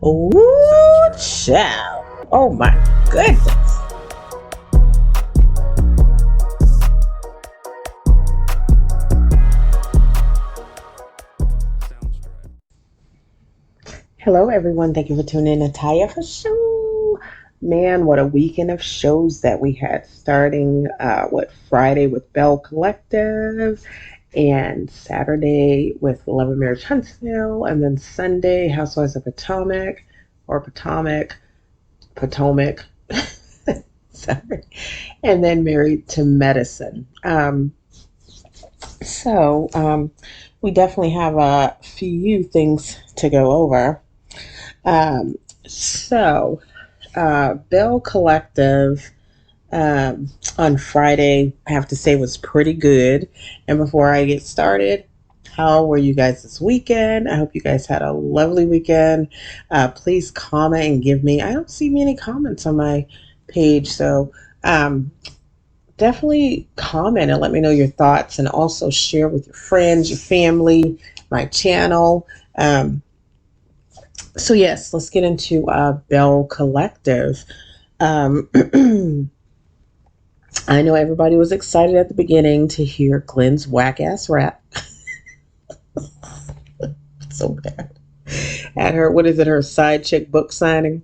Ooh, child. Oh my goodness. Hello, everyone. Thank you for tuning in to Taya for Show. Man, what a weekend of shows that we had starting, Friday with Belle Collective, and Saturday with Love and Marriage Huntsville, and then Sunday, Housewives of Potomac, or Potomac, sorry, and then Married to Medicine. So, we definitely have a few things to go over. Um, so, Bell Collective on Friday, I have to say, was pretty good. And before I get started, how were you guys this weekend? I hope you guys had a lovely weekend. Please comment and give me, I don't see many comments on my page, so um, definitely comment and let me know your thoughts, and also share with your friends, your family, my channel. So yes, let's get into Bell Collective. Um, I know everybody was excited at the beginning to hear Glen's whack ass rap. So bad. At her, what is it, her side chick book signing?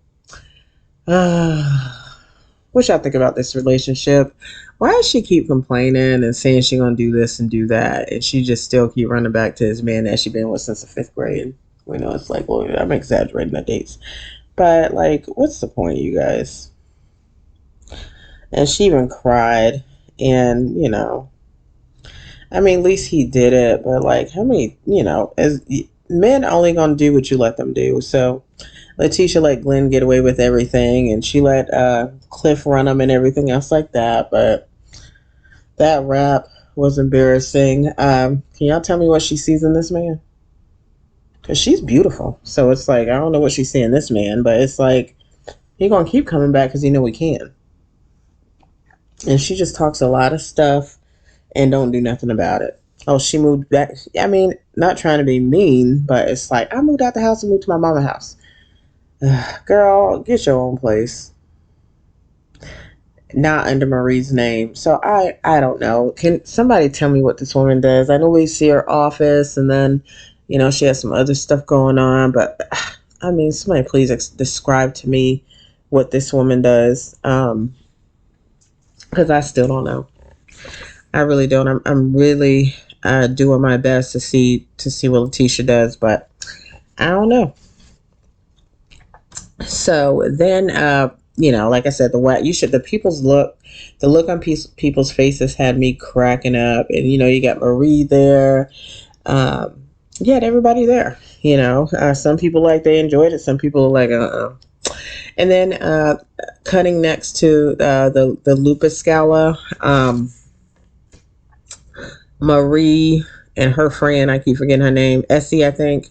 What y'all think about this relationship? Why does she keep complaining and saying she gonna do this and do that, and she just still keep running back to this man that she been with since the fifth grade? We know it's like, well, I'm exaggerating the dates, but like, what's the point, you guys? And she even cried, and I mean, at least he did it, but like, how many, as men only gonna do what you let them do. So Letitia let Glen get away with everything, and she let Cliff run him and everything else like that. But that rap was embarrassing. Can y'all tell me what she sees in this man? Because she's beautiful. So it's like, I don't know what she's seeing in this man, but it's like, he gonna keep coming back because he know he can. And she just talks a lot of stuff and don't do nothing about it. Oh, she moved back. I mean, not trying to be mean, but it's like, I moved out the house and moved to my mama's house. Girl, get your own place. Not under Marie's name. So I don't know. Can somebody tell me what this woman does? I know we see her office, and then, she has some other stuff going on, but I mean, somebody please describe to me what this woman does. Because I still don't know. I really don't. I'm really doing my best to see what Letitia does, but I don't know. So then, like I said, the look on people's faces had me cracking up, and you got Marie there. You had everybody there. Some people like they enjoyed it. Some people are like, And then cutting next to the lupus gala. Marie and her friend, I keep forgetting her name, Essie, I think,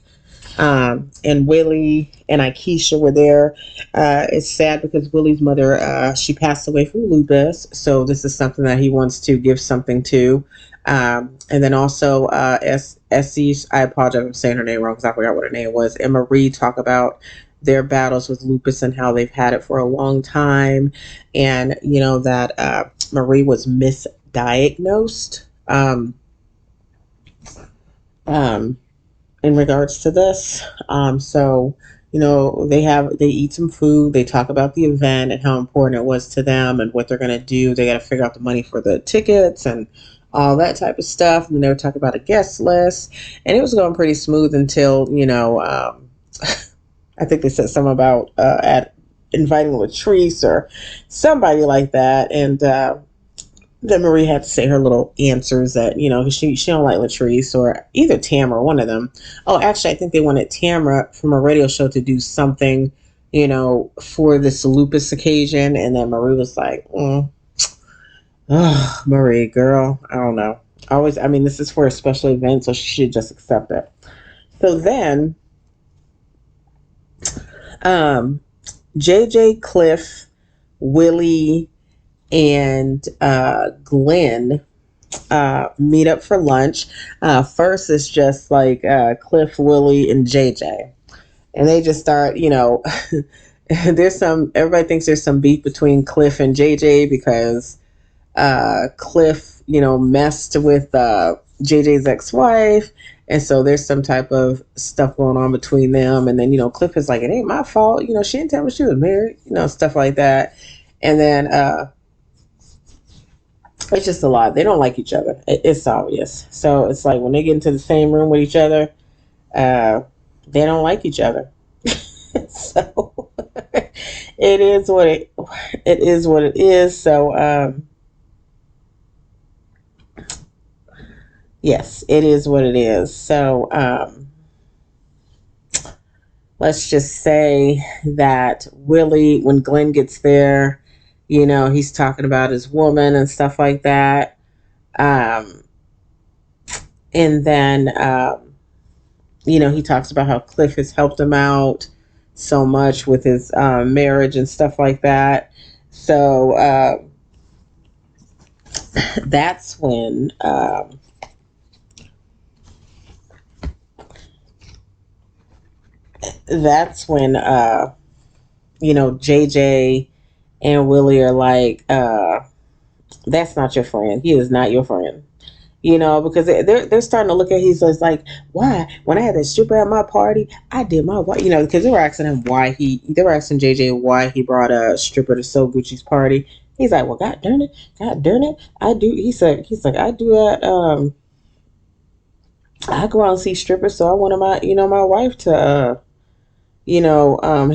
and Willie and Akeisha were there. It's sad because Willie's mother, she passed away from lupus, so this is something that he wants to give something to. And then also Essie, I apologize if I'm saying her name wrong because I forgot what her name was, and Marie talk about their battles with lupus and how they've had it for a long time, and that Marie was misdiagnosed. Um, in regards to this. So, they eat some food, they talk about the event and how important it was to them and what they're going to do. They got to figure out the money for the tickets and all that type of stuff. And they were talking about a guest list, and it was going pretty smooth until, I think they said something about at inviting Latrice or somebody like that. And, then Marie had to say her little answers that, she don't like Latrice or either Tambra, one of them. Oh, actually, I think they wanted Tambra from a radio show to do something, for this lupus occasion. And then Marie was like, oh, Marie, girl, I don't know. This is for a special event, so she should just accept it. So then, JJ, Cliff, Willie, and Glen meet up for lunch. First, it's just like Cliff, Willie, and JJ. and they just start, everybody thinks there's some beef between Cliff and JJ because Cliff, messed with JJ's ex-wife, and so there's some type of stuff going on between them. And then Cliff is like, "It ain't my fault. She didn't tell me she was married. Stuff like that." And then it's just a lot. They don't like each other. It's obvious. So it's like when they get into the same room with each other, uh, they don't like each other. So it is what it is. What it is. So. Yes, it is what it is. So let's just say that Willie, when Glen gets there, he's talking about his woman and stuff like that. Um, and then, he talks about how Cliff has helped him out so much with his marriage and stuff like that. So that's when. That's when JJ and Willie are like, that's not your friend. He is not your friend. Because they're starting to look at. He's just like, why? When I had that stripper at my party, I did my why. Because they were asking him why they were asking JJ why he brought a stripper to So Gucci's party. He's like, well, God darn it, I do. He's like, I do that. I go out and see strippers, so I wanted my wife to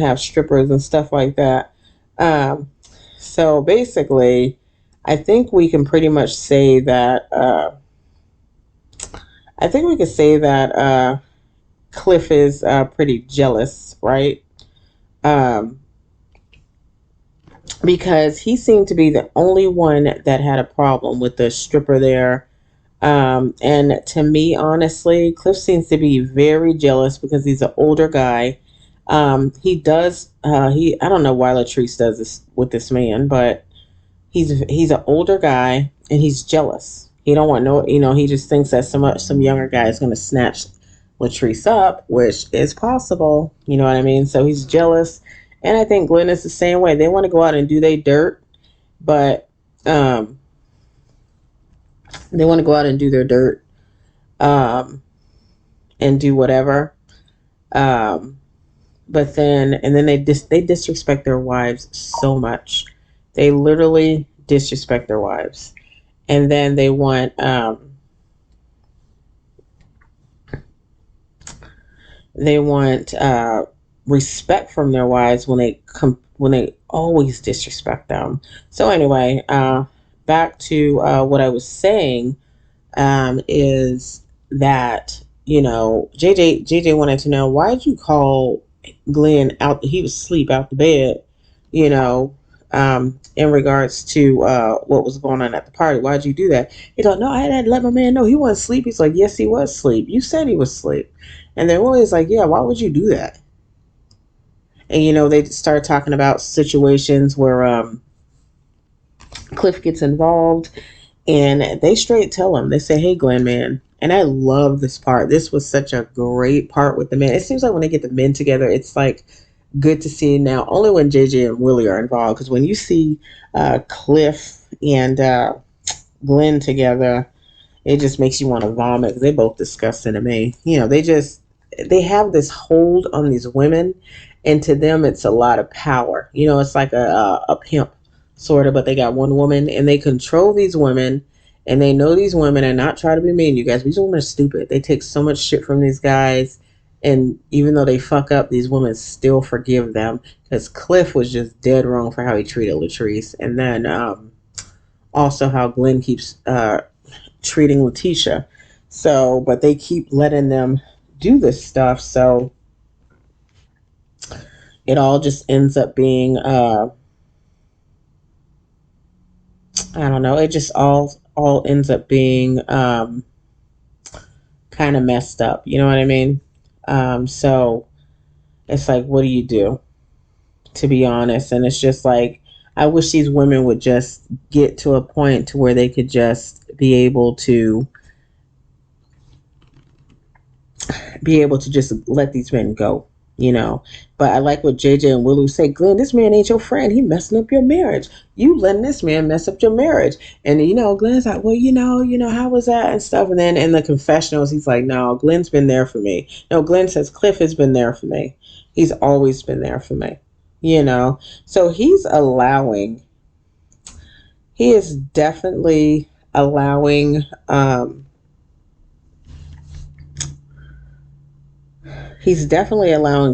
have strippers and stuff like that. Um, so basically, I think we can pretty much say that. I think we could say that Cliff is pretty jealous, right? Um, because he seemed to be the only one that had a problem with the stripper there. And to me, honestly, Cliff seems to be very jealous because he's an older guy. He does. I don't know why Latrice does this with this man, but he's an older guy and he's jealous. He don't want no. He just thinks that some younger guy is going to snatch Latrice up, which is possible. You know what I mean? So he's jealous, and I think Glen is the same way. They want to go out and do their dirt, but um, they want to go out and do their dirt, um, and do whatever. Um, but then they disrespect their wives so much. They literally disrespect their wives, and then they want respect from their wives when they always disrespect them. So anyway, back to what I was saying, is that JJ wanted to know, why did you call Glenn out? He was asleep out the bed, you know, in regards to what was going on at the party. Why'd you do that? He thought, no, I had to let my man know he wasn't asleep. He's like, yes, he was asleep. You said he was asleep. And then Willie's like, yeah, why would you do that? And they start talking about situations where Cliff gets involved, and they straight tell him, they say, hey, Glen, man. And I love this part. This was such a great part with the men. It seems like when they get the men together, it's like good to see now, only when JJ and Willie are involved. Because when you see Cliff and Glen together, it just makes you want to vomit. 'Cause they both disgusting to me. They have this hold on these women, and to them, it's a lot of power. It's like a pimp, sort of, but they got one woman, and they control these women, and they know these women, and not try to be mean, you guys. These women are stupid. They take so much shit from these guys, and even though they fuck up, these women still forgive them, because Cliff was just dead wrong for how he treated Latrice, and then also how Glen keeps treating Letitia. So, but they keep letting them do this stuff, so it all just ends up being I don't know, it just all ends up being kind of messed up, you know what I mean? So it's like, what do you do, to be honest? And it's just like, I wish these women would just get to a point to where they could just be able to just let these men go. you know. But I like what JJ and Willow say, Glenn, this man ain't your friend. He messing up your marriage. You letting this man mess up your marriage. And Glenn's like, well, how was that and stuff. And then in the confessionals, he's like, no, Glenn's been there for me. No, Glenn says Cliff has been there for me. He's always been there for me. So he is definitely allowing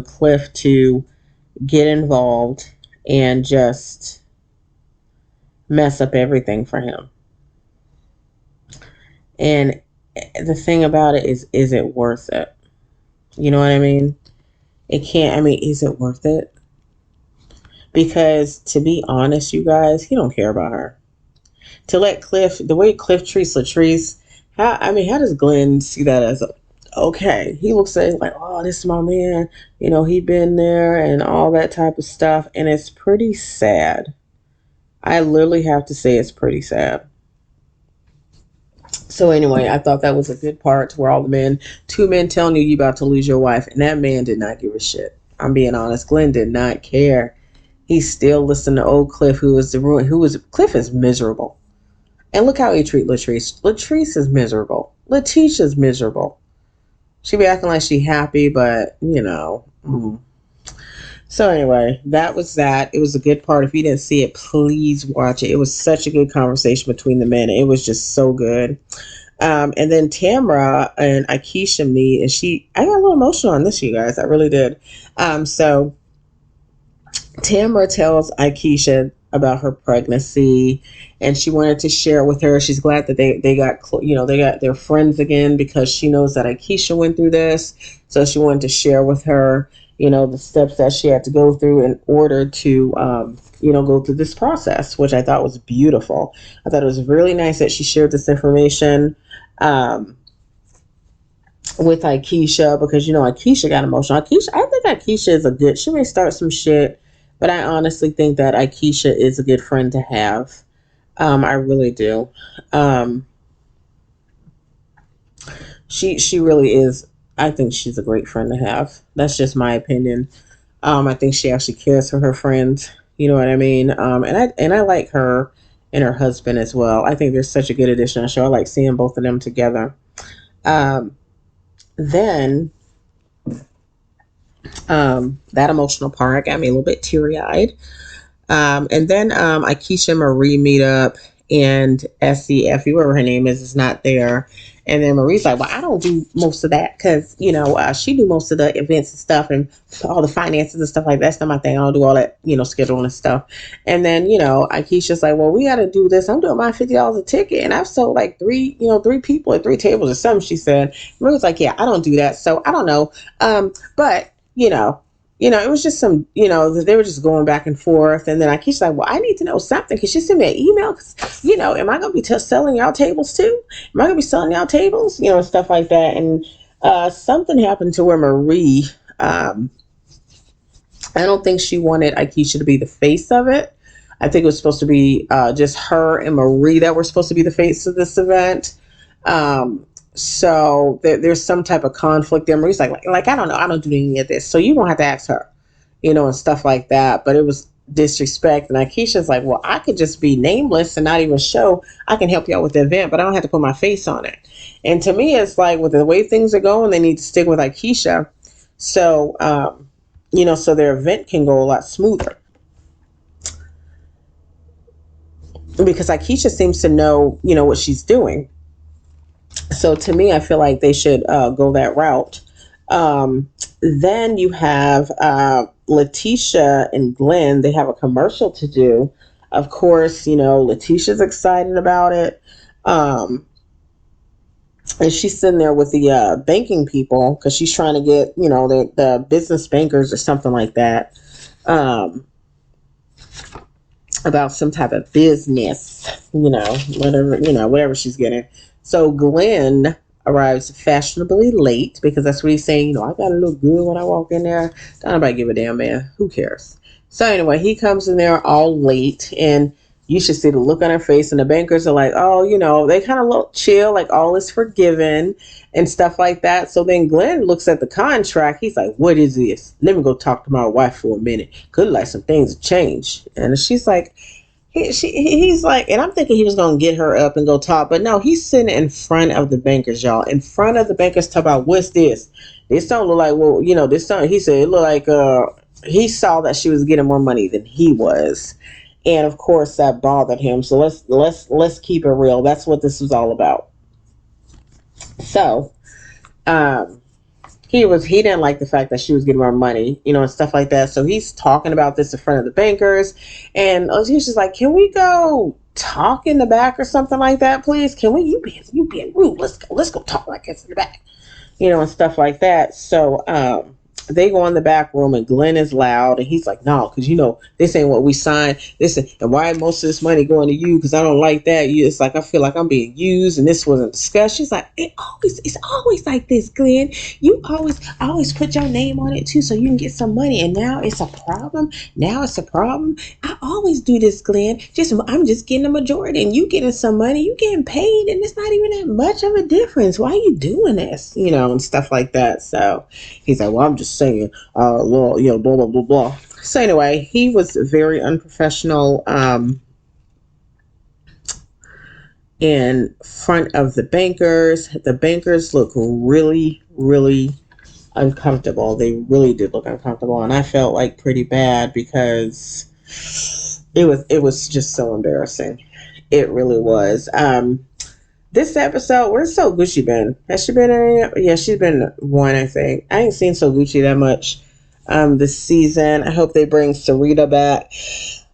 Cliff to get involved and just mess up everything for him. And the thing about it is it worth it? You know what I mean? Is it worth it? Because to be honest, you guys, he don't care about her. To let Cliff, the way Cliff treats Latrice, how does Glenn see that as okay? He looks at it like, oh, this is my man. He been there and all that type of stuff. And it's pretty sad. I literally have to say it's pretty sad. So anyway, I thought that was a good part where all the two men telling you about to lose your wife. And that man did not give a shit. I'm being honest. Glenn did not care. He still listened to old Cliff, Cliff is miserable. And look how he treats Latrice. Latrice is miserable. Letitia's miserable. She be acting like she happy, but, So anyway, that was that. It was a good part. If you didn't see it, please watch it. It was such a good conversation between the men. It was just so good. And then Tambra and Akeisha meet, and I got a little emotional on this, you guys. I really did. So Tambra tells Akeisha about her pregnancy, and she wanted to share with her. She's glad that they got their friends again, because she knows that Akeisha went through this. So she wanted to share with her, the steps that she had to go through in order to, go through this process, which I thought was beautiful. I thought it was really nice that she shared this information with Akeisha, because, Akeisha got emotional. I think Akeisha is she may start some shit, but I honestly think that Akeisha is a good friend to have. I really do. She really is. I think she's a great friend to have. That's just my opinion. I think she actually cares for her friends. You know what I mean? And I like her and her husband as well. I think they're such a good addition to the show. I like seeing both of them together. Then that emotional part got me a little bit teary-eyed. And then Akeisha and Marie meet up, and Essie, Effie, whatever her name is not there. And then Marie's like, well, I don't do most of that because, she do most of the events and stuff and all the finances and stuff like that. That's not my thing. I don't do all that, scheduling and stuff. And then, Akeisha's like, well, we got to do this. I'm doing my $50 a ticket. And I've sold like three people at 3 tables or something, she said. Marie's like, yeah, I don't do that. So I don't know. But, it was just some, they were just going back and forth. And then Akeisha's like, well, I need to know something. Could you send me an email? Because, am I going to be selling y'all tables too? Am I going to be selling y'all tables? And stuff like that. And something happened to where Marie, I don't think she wanted Akeisha to be the face of it. I think it was supposed to be just her and Marie that were supposed to be the face of this event. So there's some type of conflict there. Marie's like, I don't know. I don't do any of this. So you're going to have to ask her, and stuff like that. But it was disrespect. And Akeisha's like, well, I could just be nameless and not even show. I can help you out with the event, but I don't have to put my face on it. And to me, it's like, with the way things are going, they need to stick with Akeisha. So, so their event can go a lot smoother. Because Akeisha seems to know, what she's doing. So to me, I feel like they should go that route. Then you have Letitia and Glen. They have a commercial to do. Of course, Letitia's excited about it. And she's sitting there with the banking people because she's trying to get, the business bankers or something like that. About some type of business, whatever she's getting. So Glen arrives fashionably late because that's what he's saying. I gotta look good when I walk in there. Don't nobody give a damn, man. Who cares? So anyway, he comes in there all late, and You should see the look on her face. And the bankers are like, oh, they kind of look chill, like all is forgiven and stuff like that. So then Glenn looks at the contract. He's like, what is this? Let me go talk to my wife for a minute. Could like some things have changed. And she's like, he's like, and I'm thinking he was going to get her up and go talk. But no, he's sitting in front of the bankers, y'all. In front of the bankers, talk about, what's this? This don't look like, well, this don't, he said, it looked like, he saw that she was getting more money than he was. And of course that bothered him. So let's keep it real. That's what this was all about. So, he didn't like the fact that she was getting more money, and stuff like that. So he's talking about this in front of the bankers, and he's just like, "Can we go talk in the back or something like that, please? Can we? You being rude? Let's go talk like this in the back, and stuff like that." So they go in the back room, and Glenn is loud, and he's like, "No, because this ain't what we signed. Listen, and why most of this money going to you? Because I don't like that. It's like I feel like I'm being used, and this wasn't discussed." She's like, "It's always like this, Glenn. You always put your name on it too, so you can get some money, and now it's a problem. Now it's a problem. I always do this, Glenn. I'm just getting a majority, and you getting some money. You getting paid, and it's not even that much of a difference. Why are you doing this? And stuff like that." So he's like, "Well, I'm just saying, well, blah, blah, blah, blah." So anyway, he was very unprofessional in front of the bankers. The bankers look really, really uncomfortable. They really did look uncomfortable. And I felt like pretty bad because it was just so embarrassing. It really was. This episode, where's So Gucci been? Has she been in it? Yeah, she's been one, I think. I ain't seen So Gucci that much this season. I hope they bring Sarita back.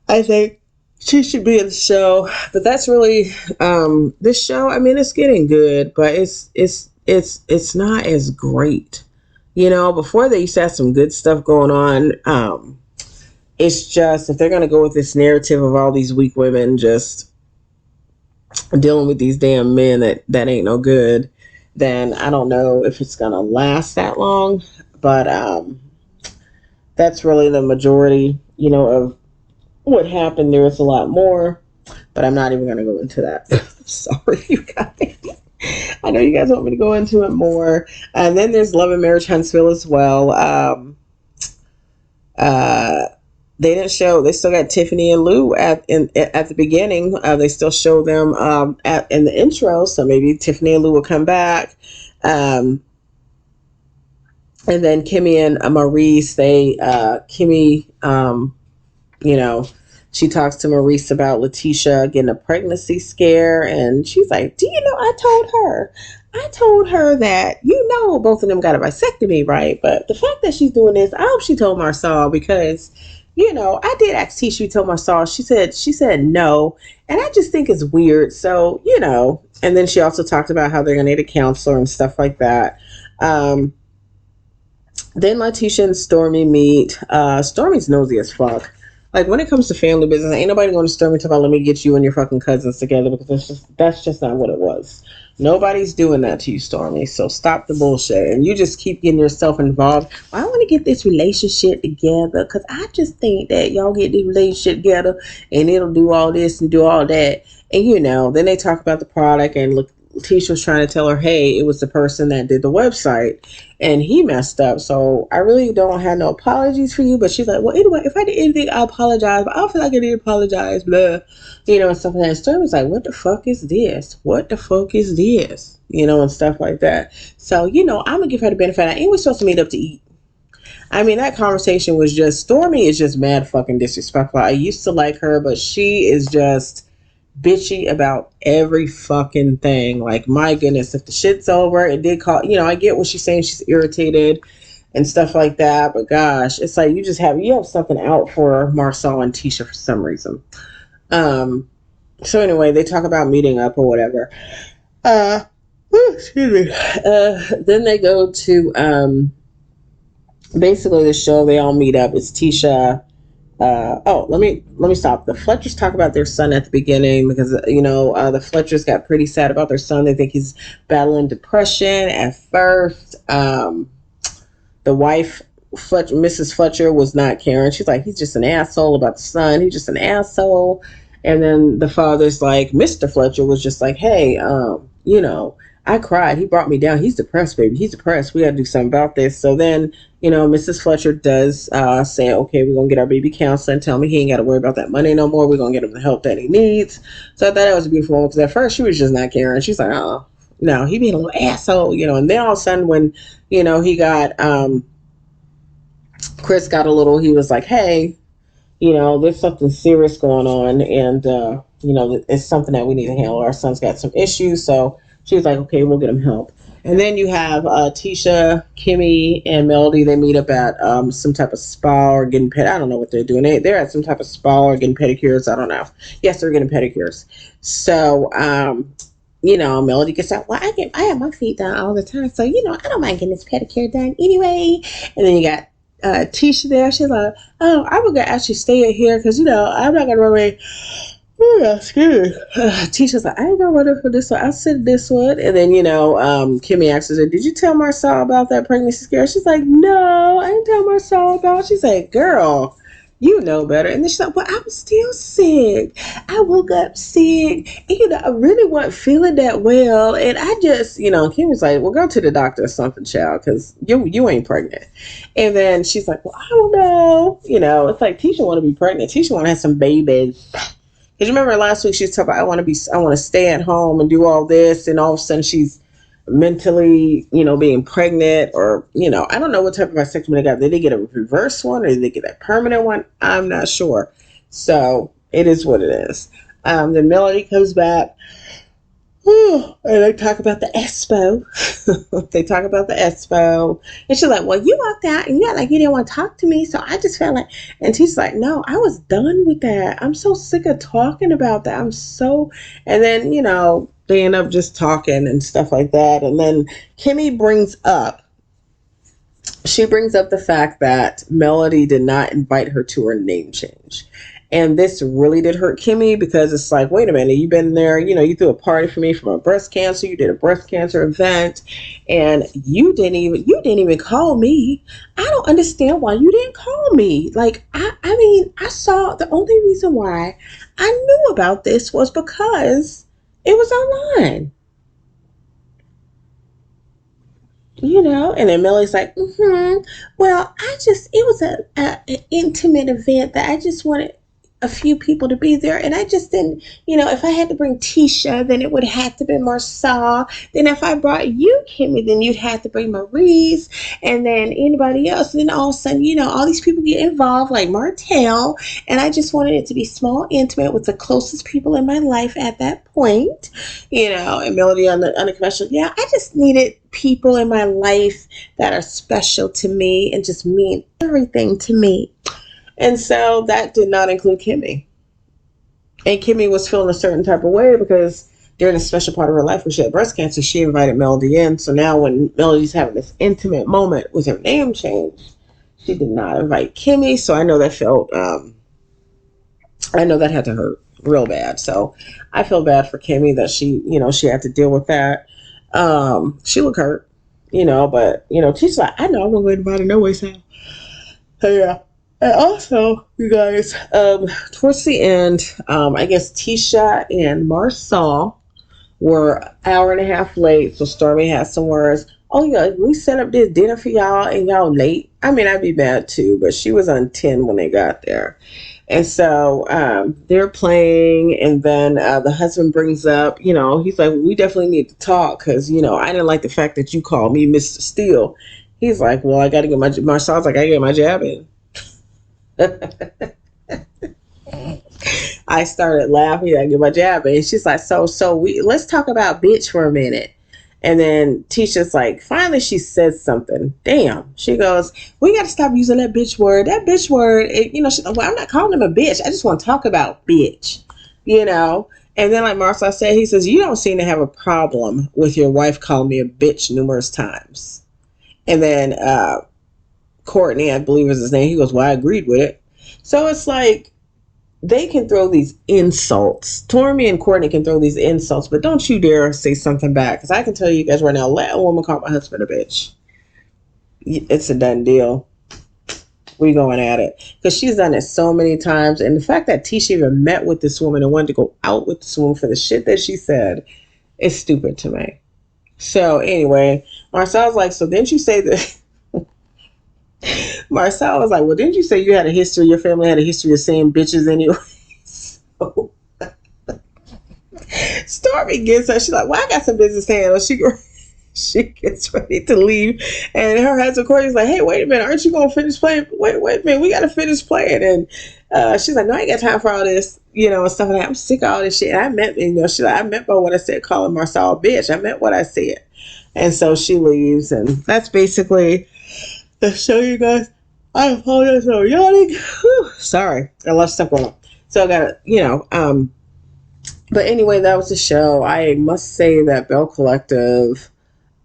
I think she should be in the show. But that's really this show. I mean, it's getting good, but it's not as great. Before they used to have some good stuff going on. It's just, if they're gonna go with this narrative of all these weak women just dealing with these damn men that ain't no good, then I don't know if it's gonna last that long. But that's really the majority, of what happened. There is a lot more, but I'm not even gonna go into that. Sorry, you guys. I know you guys want me to go into it more. And then there's Love and Marriage Huntsville as well. They didn't show. They still got Tiffany and Lou at the beginning. They still show them in the intro. So maybe Tiffany and Lou will come back. And then Kimmy and Maurice. Kimmy, she talks to Maurice about Letitia getting a pregnancy scare, and she's like, "Do you know? I told her that both of them got a vasectomy, right? But the fact that she's doing this, I hope she told Marsau, because." I did ask Tisha, she told Marsau, she said no. And I just think it's weird. So, and then she also talked about how they're going to need a counselor and stuff like that. Then Letitia and Stormy meet. Stormy's nosy as fuck. Like, when it comes to family business, ain't nobody going to Stormy talk about, let me get you and your fucking cousins together, because that's just not what it was. Nobody's doing that to you, Stormy. So stop the bullshit. And you just keep getting yourself involved. Well, I want to get this relationship together because I just think that y'all get this relationship together and it'll do all this and do all that. And, then they talk about the product, and look, Tisha was trying to tell her, hey, it was the person that did the website and he messed up. So I really don't have no apologies for you. But she's like, well, anyway, if I did anything, I apologize. But I don't feel like I did apologize, blah. And stuff like that. And Storm was like, what the fuck is this? What the fuck is this? And stuff like that. So, I'm going to give her the benefit. And we're supposed to meet up to eat. I mean, that conversation was just, Stormy is just mad fucking disrespectful. I used to like her, but she is just bitchy about every fucking thing. Like, my goodness, if the shit's over, it did call, I get what she's saying, she's irritated and stuff like that, but gosh, it's like you have something out for Marsau and Tisha for some reason. So anyway, they talk about meeting up or whatever. Excuse me. Then they go to basically the show. They all meet up. It's Tisha. Let me stop. The Fletchers talk about their son at the beginning because the Fletchers got pretty sad about their son. They think he's battling depression at first. The wife, Mrs. Fletcher, was not caring. She's like, he's just an asshole about the son. He's just an asshole. And then the father's like, Mr. Fletcher was just like, hey, I cried. He brought me down. He's depressed, baby. He's depressed. We got to do something about this. So then, Mrs. Fletcher does say, okay, we're going to get our baby counselor and tell me he ain't got to worry about that money no more. We're going to get him the help that he needs. So I thought that was a beautiful moment because at first she was just not caring. She's like, oh, no, he being a little asshole, and then all of a sudden when, he got, Chris got a little, he was like, hey, there's something serious going on, and it's something that we need to handle. Our son's got some issues, so she was like, okay, we'll get him help. And then you have Tisha, Kimmy, and Melody. They meet up at some type of spa or getting pet. I don't know what they're doing. They're at some type of spa or getting pedicures. I don't know. Yes, they're getting pedicures. So, Melody gets out. Well, I have my feet done all the time, so I don't mind getting this pedicure done anyway. And then you got Tisha there. She's like, oh, I would actually stay here because I'm not gonna run away. Oh, yeah, excuse me. Tisha's like, I ain't gonna run for this one. I'll sit this one. And then Kimmy asks her, did you tell Marcel about that pregnancy scare? She's like, no, I didn't tell Marcel about it. She's like, girl, you know better. And then she's like, well, I'm still sick. I woke up sick. And, I really wasn't feeling that well. And I just, Kim was like, well, go to the doctor or something, child, because you ain't pregnant. And then she's like, well, I don't know. It's like Tisha want to be pregnant. Tisha want to have some babies. Because you remember last week she was talking about, I want to stay at home and do all this. And all of a sudden she's mentally, being pregnant or, I don't know what type of vasectomy they got. Did they get a reverse one or did they get a permanent one? I'm not sure. So it is what it is. Then Melody comes back. And they talk about the expo. They talk about the expo. And she's like, well, you walked out and you act like you didn't want to talk to me. So I just felt like, and she's like, no, I was done with that. I'm so sick of talking about that. And then, they end up just talking and stuff like that. And then Kimmy brings up the fact that Melody did not invite her to her name change. And this really did hurt Kimmy because it's like, wait a minute, you've been there, you threw a party for me for my breast cancer. You did a breast cancer event and you didn't even call me. I don't understand why you didn't call me. Like, I saw the only reason why I knew about this was because it was online. And then Millie's like, well, it was an intimate event that I just wanted a few people to be there. And I just didn't, if I had to bring Tisha, then it would have to be Marcel. Then if I brought you, Kimmy, then you'd have to bring Maurice and then anybody else. And then all of a sudden, all these people get involved like Martell. And I just wanted it to be small, intimate with the closest people in my life at that point, and Melody on the confessional. Yeah, I just needed people in my life that are special to me and just mean everything to me. And so that did not include Kimmy. And Kimmy was feeling a certain type of way because during a special part of her life when she had breast cancer, she invited Melody in. So now when Melody's having this intimate moment with her name change, she did not invite Kimmy. So I know that had to hurt real bad. So I feel bad for Kimmy that she had to deal with that. She looked hurt, but, she's like, I know I'm going to invite her no way, Sam. So yeah. And also, you guys, towards the end, I guess Tisha and Marcel were an hour and a half late. So Stormy had some words. Oh, yeah, we set up this dinner for y'all and y'all late. I mean, I'd be mad too, but she was on 10 when they got there. And so they're playing, and then the husband brings up, he's like, we definitely need to talk because, I didn't like the fact that you called me Mr. Steele. He's like, well, I got to get Marcel's like, I got to get my jab in. I started laughing. I get my jab, and she's like, "So let's talk about bitch for a minute." And then Tisha's like, finally, she says something. Damn, she goes, "We got to stop using that bitch word. That bitch word, she's like, well, I'm not calling him a bitch. I just want to talk about bitch, And then, like Marcel said, he says, you don't seem to have a problem with your wife calling me a bitch numerous times. And then Courtney, I believe is his name, he goes, well, I agreed with it. So it's like they can throw these insults. Tormy and Courtney can throw these insults, but don't you dare say something back, because I can tell you guys right now, let a woman call my husband a bitch. It's a done deal. we going at it, because she's done it so many times. And the fact that Tisha even met with this woman and wanted to go out with this woman for the shit that she said is stupid to me. So anyway, Marcel was like, so didn't you say that? Marcel was like, well, didn't you say you had a history, your family had a history of saying bitches anyway? So Stormy gets her. She's like, well, I got some business handle. She gets ready to leave, and her husband Corey's like, hey, wait a minute, aren't you gonna finish playing? Wait a minute, we gotta finish playing. And she's like, no, I ain't got time for all this, and stuff like that. I'm sick of all this shit. And I meant, she's like, I meant by what I said, calling Marcel a bitch. I meant what I said. And so she leaves, and that's basically the show, you guys. I apologize for yawning. Whew, sorry, I love stuff going on. So I got but anyway, that was the show. I must say that Belle Collective,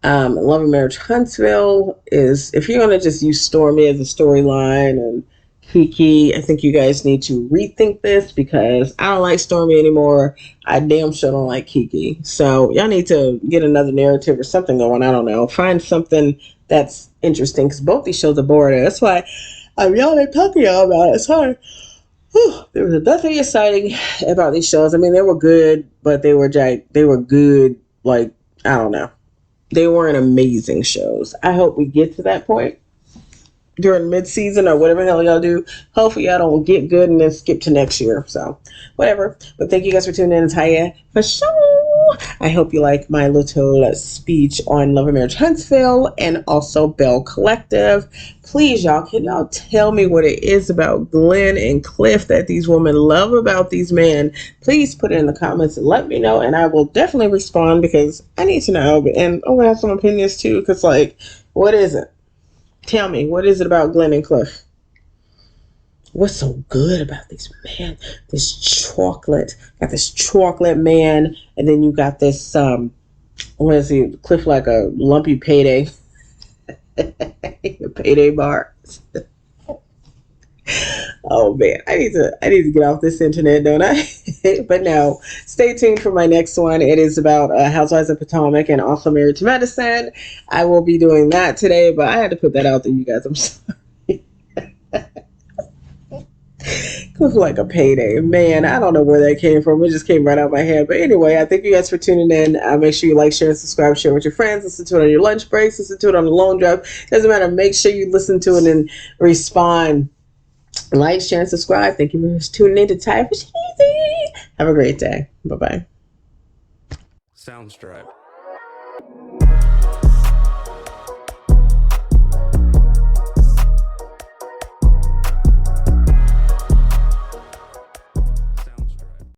Love and Marriage Huntsville is, if you're going to just use Stormy as a storyline and Kiki, I think you guys need to rethink this, because I don't like Stormy anymore. I damn sure don't like Kiki. So y'all need to get another narrative or something going. I don't know. Find something that's interesting, because both these shows are boring. That's why I'm yelling and talking to y'all about it. Sorry. Whew, there was nothing exciting about these shows. I mean, they were good, but they were good. Like, I don't know. They weren't amazing shows. I hope we get to that point during mid-season or whatever the hell y'all do. Hopefully y'all don't get good and then skip to next year. So, whatever. But thank you guys for tuning in. Taya, for sure. I hope you like my little speech on Love and Marriage Huntsville and also Belle Collective. Please, y'all, can y'all tell me what it is about Glen and Cliff that these women love about these men? Please put it in the comments and let me know, and I will definitely respond, because I need to know. And I'm going to have some opinions too, because, like, what is it? Tell me, what is it about Glen and Cliff? What's so good about these men? This chocolate. Got this chocolate man, and then you got this, what is he? Cliff like a lumpy payday. Payday bars. Oh man, I need to get off this internet, don't I? But no, stay tuned for my next one. It is about Housewives of Potomac and also Married to Medicine. I will be doing that today, but I had to put that out there, you guys. I'm sorry. Looks like a payday. Man, I don't know where that came from. It just came right out of my head. But anyway, I thank you guys for tuning in. Make sure you like, share, and subscribe. Share with your friends. Listen to it on your lunch breaks. Listen to it on the long drive. Doesn't matter. Make sure you listen to it and respond. Like, share, and subscribe. Thank you for tuning in to Type Easy. Have a great day. Bye-bye. Soundstripe.